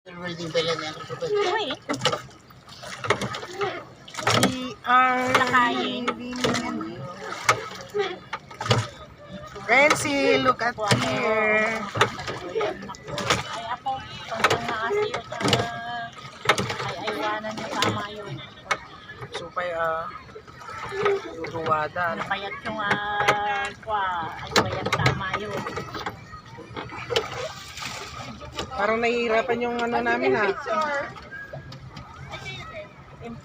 Uy, We are nakain. Renzi, look at here. Ay, ako, pagkang nakasiyo ka, ay aywanan niyo tama yun. Supay, duduwada. Napayat yung, ay payat tama yun. Parang nahihirapan yung ano namin, ha?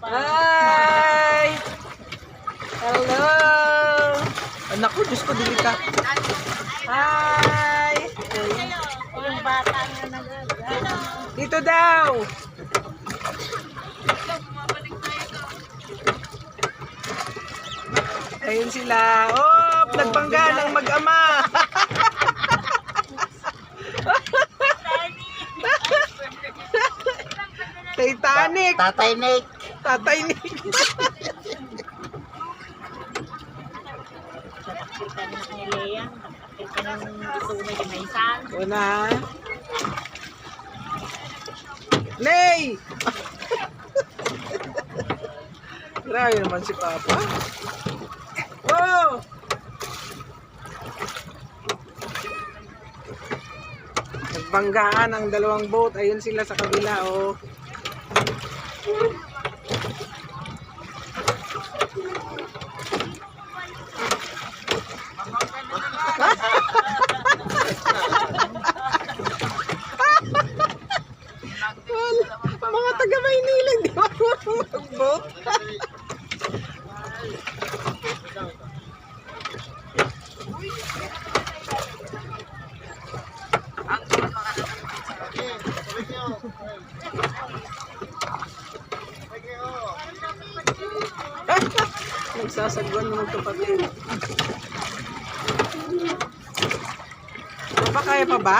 Hi! Hi! Hello! Anak ko, Diyos ko, dili ka. Hi! Yung bata nga nagagano. Dito daw! Ayun sila. Oh, nagbangga ng mag-ama. Titanic. Tatay Nick. Tatay Nick. Nakakita na ni Lea. Nakakita ng gusto na yung maisan. Una. Lay! Grabe naman si Papa. Oh! Nagbanggaan ang dalawang boat. Ayun sila sa kabila, oh. Mga taga Maynila, hindi ba mag-boat? Nagsasagwan mo magkapatid. Papa, kaya pa ba?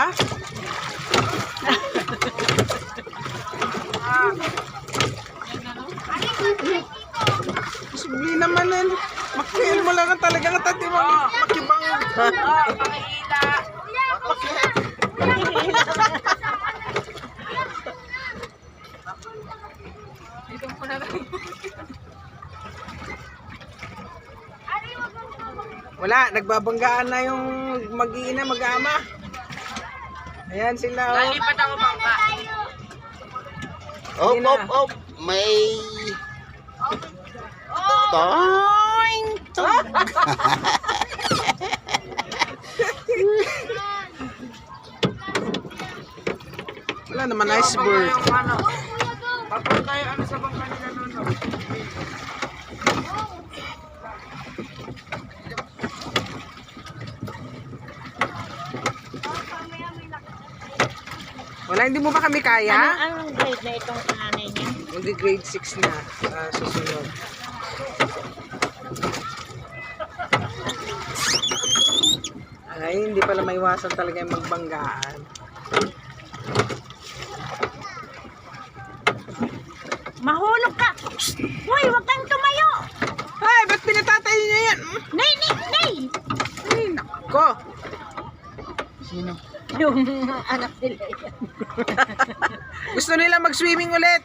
Subli naman yan. Makiel mo lang talaga ng tati mo. Makibang. Wala, nagbabanggaan na yung mag-iina, mag-ama. Ayan sila. Oh. Lalipat ako bangka. Op. May... Toing! Wala naman, nice bird. Papunta yung ano sa bangka nila nun. Wala, hindi mo ba kami kaya? Anong grade na itong nanay niya? Hindi, grade 6 na. Susunod. Ay, hindi pala maiwasan talaga yung magbanggaan. Mahulog ka! Uy, huwag kang tumayo! Ay, ba't pinatatayo niya yan? Nay! Ay, nako. Sino? Yung anak nila yan. Gusto nila mag-swimming ulit.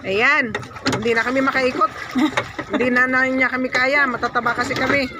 Ayan, hindi na kami makaikot. Hindi na niya kami kaya, matataba kasi kami.